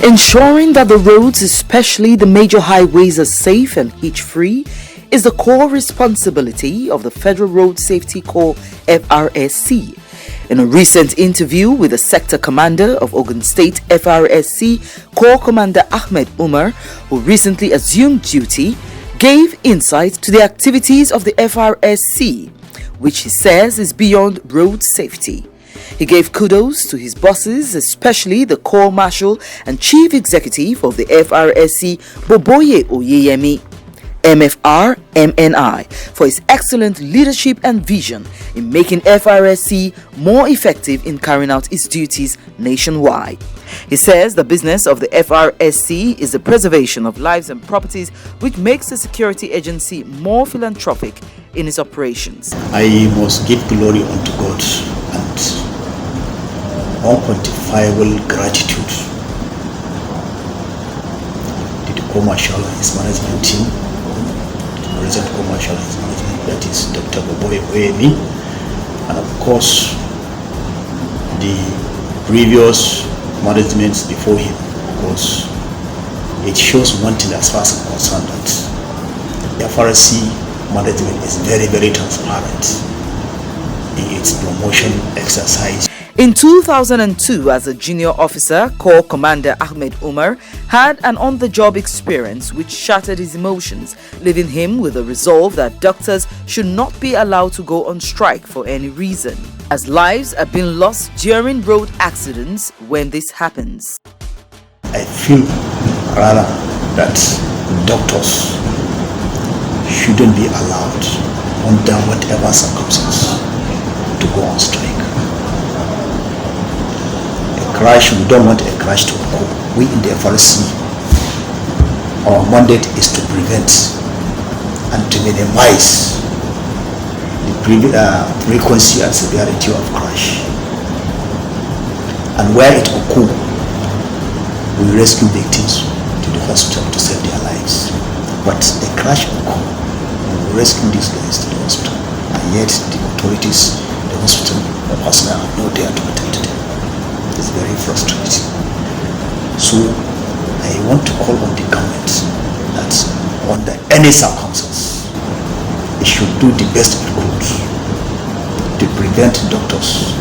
Ensuring that the roads, especially the major highways, are safe and hitch-free is the core responsibility of the Federal Road Safety Corps FRSC. In a recent interview with the Sector Commander of Ogun State FRSC, Corp Comdr Umar, who recently assumed duty, gave insight to the activities of the FRSC, which he says is beyond road safety. He gave kudos to his bosses, especially the Corps Marshal and Chief Executive of the FRSC, Boboye Oyeyemi, MFR MNI, for his excellent leadership and vision in making FRSC more effective in carrying out its duties nationwide. He says the business of the FRSC is the preservation of lives and properties, which makes the security agency more philanthropic in its operations. I must give glory unto God and unquantifiable gratitude to the Corps Marshal and his management team, the present Corps Marshal and his management, that is Dr. Boboye Oyeyemi, and of course the previous managements before him, because it shows one thing as far as I'm concerned, that the FRSC management is very, very transparent in its promotion exercise. In 2002, as a junior officer, Corp Comdr Umar had an on-the-job experience which shattered his emotions, leaving him with a resolve that doctors should not be allowed to go on strike for any reason, as lives have been lost during road accidents when this happens. I feel rather that doctors shouldn't be allowed, under whatever circumstance, to go on strike. Crash, we don't want a crash to occur. We in the FRSC, our mandate is to prevent and to minimize the frequency and severity of crash. And where it occurs, we rescue victims to the hospital to save their lives. But the crash occurs, we rescue these guys to the hospital, and yet the authorities, the hospital, the personnel are not there to attend to them. It's very frustrating. So I want to call on the government that under any circumstance it should do the best it could to prevent doctors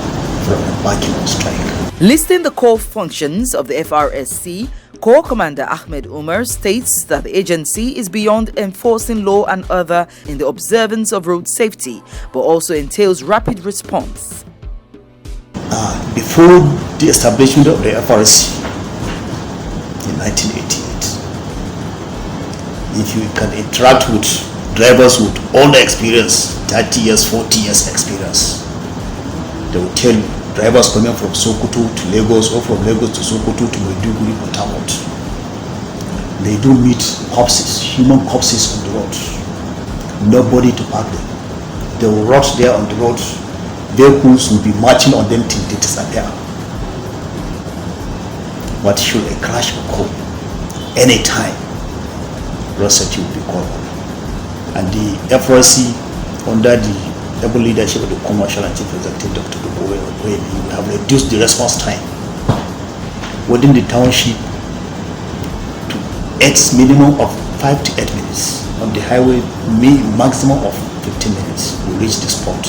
from embarking on strike. Listing the core functions of the FRSC, Corp Comdr Umar states that the agency is beyond enforcing law and order in the observance of road safety, but also entails rapid response. Before the establishment of the FRSC in 1988, if you can interact with drivers with all the experience, 30 years, 40 years experience, they will tell you drivers coming from Sokoto to Lagos or from Lagos to Sokoto to Maiduguri, Port Harcourt, they do meet corpses, human corpses on the road. Nobody to park them. They will rot there on the road. Vehicles will be marching on them till they disappear. But should a crash occur anytime, road safety will be called on. And the FRSC, under the able leadership of the Corps Marshal and Chief Executive Dr. Boboye Oyeyemi, we have reduced the response time within the township to minimum of 5 to 8 minutes. On the highway, maximum of 15 minutes. We reach the spot.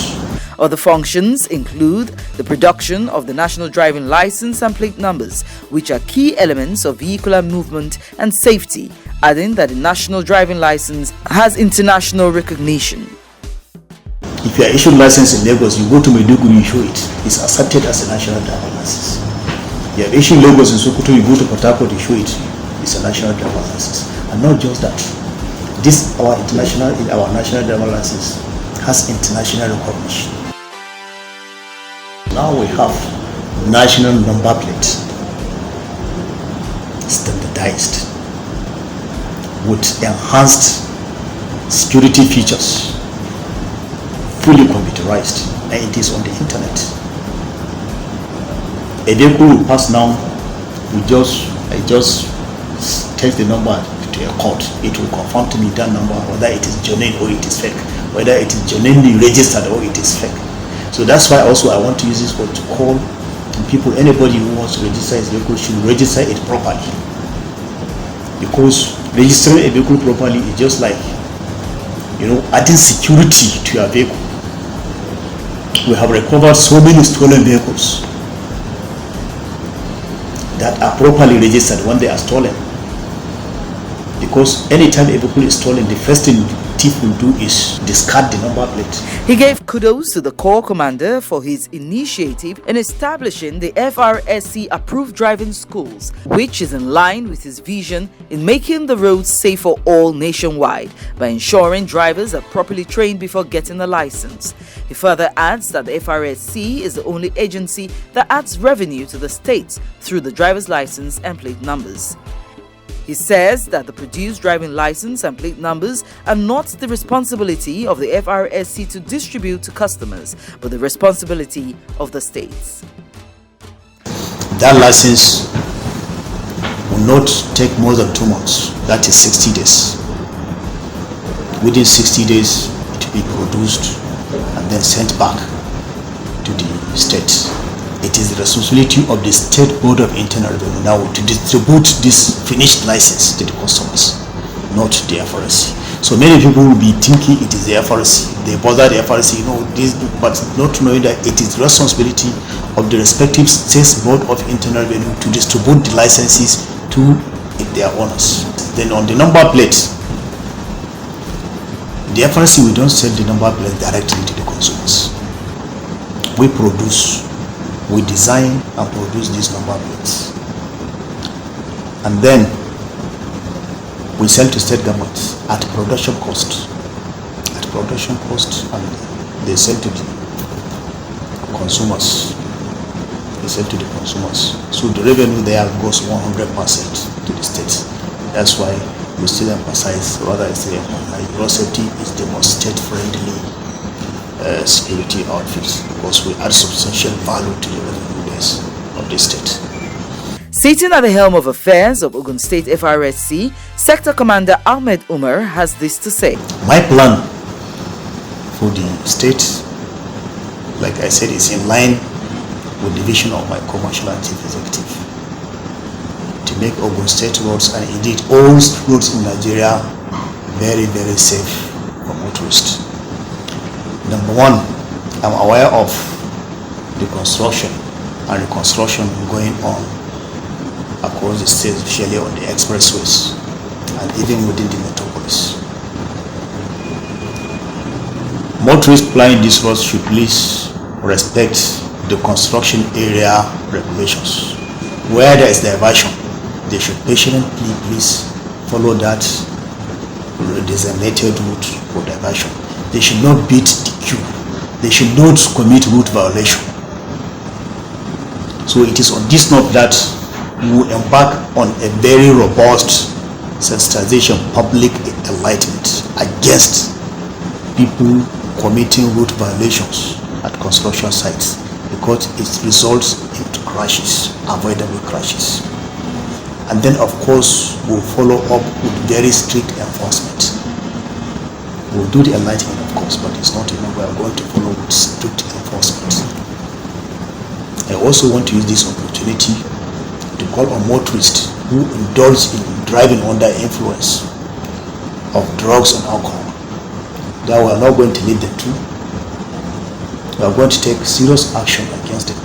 Other functions include the production of the national driving license and plate numbers, which are key elements of vehicular movement and safety, adding that the national driving license has international recognition. If you are issued license in Lagos, you go to Maiduguri, you show it. It's accepted as a national driving license. You have issued Lagos in Sokoto, you go to Port Harcourt, you show it. It's a national driving license. And not just that. Our national driving license has international recognition. Now we have national number plates, standardized, with enhanced security features, fully computerized, and it is on the internet. A vehicle will pass now, I just text the number to a court. It will confirm to me that number, whether it is genuine or it is fake, whether it is genuinely registered or it is fake. So that's why also I want to use this word to call instructing people, anybody who wants to register his vehicle should register it properly. Because registering a vehicle properly is just like, adding security to your vehicle. We have recovered so many stolen vehicles that are properly registered when they are stolen. Because anytime a vehicle is stolen, the first thing thief will do is discard the number plate. He gave kudos to the Corps Commander for his initiative in establishing the FRSC approved driving schools, which is in line with his vision in making the roads safe for all nationwide by ensuring drivers are properly trained before getting a license. He further adds that the FRSC is the only agency that adds revenue to the states through the driver's license and plate numbers. He says that the produced driving license and plate numbers are not the responsibility of the FRSC to distribute to customers, but the responsibility of the states. That license will not take more than 2 months. That is 60 days. Within 60 days, it will be produced and then sent back to the state. It is the responsibility of the State Board of Internal Revenue now to distribute this finished license to the customers, not the FRSC. So many people will be thinking it is the FRSC. They bother the FRSC, but not knowing that it is the responsibility of the respective State Board of Internal Revenue to distribute the licenses to their owners. Then on the number plates, the FRSC, we don't sell the number plate directly to the consumers. We produce, we design and produce these number plates, and then we sell to state governments at production cost. And they sell to the consumers. So the revenue there goes 100% to the states. That's why we still emphasize, road safety is the most state-friendly security outfits, because we add substantial value to the revenue base of the state. Sitting at the helm of affairs of Ogun State FRSC, Sector Commander Umar has this to say. My plan for the state, like I said, is in line with the vision of my commercial and chief executive, to make Ogun State roads and indeed all roads in Nigeria very, very safe for motorists. Number one, I'm aware of the construction and reconstruction going on across the state, especially on the expressways and even within the metropolis. Motorists plying these roads should please respect the construction area regulations. Where there is diversion, they should patiently please follow that designated route for diversion. They should not beat the queue. They should not commit route violation. So it is on this note that we will embark on a very robust sensitization, public enlightenment against people committing route violations at construction sites, because it results into crashes, avoidable crashes. And then of course we'll follow up with very strict enforcement. We'll do the enlightenment, of course, but it's not enough. We are going to follow with strict enforcement. I also want to use this opportunity to call on motorists who indulge in driving under influence of drugs and alcohol, that we are not going to leave them to. We are going to take serious action against them.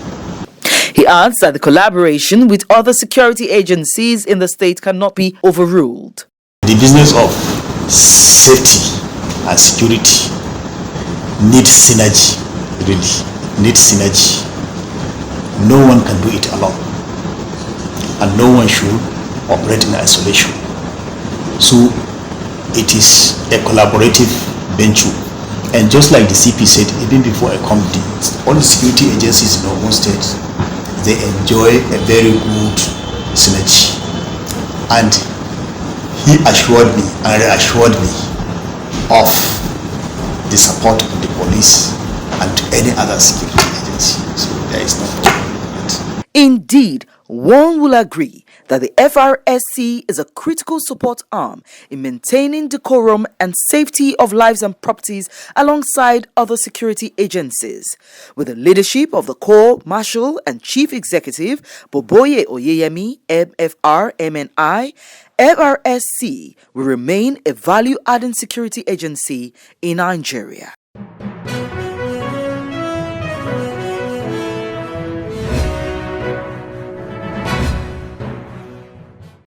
He adds that the collaboration with other security agencies in the state cannot be overruled. The business of safety and security needs synergy, really needs synergy. No one can do it alone, and no one should operate in isolation. So it is a collaborative venture. And just like the CP said, even before I come, all the security agencies in Ogun State, they enjoy a very good synergy. And he assured me and reassured me of the support of the police and to any other security agency. So there is no problem with that. Indeed, one will agree that the FRSC is a critical support arm in maintaining decorum and safety of lives and properties alongside other security agencies. With the leadership of the Corps Marshal and Chief Executive Boboye Oyeyemi, MFR, MNI, FRSC will remain a value-adding security agency in Nigeria.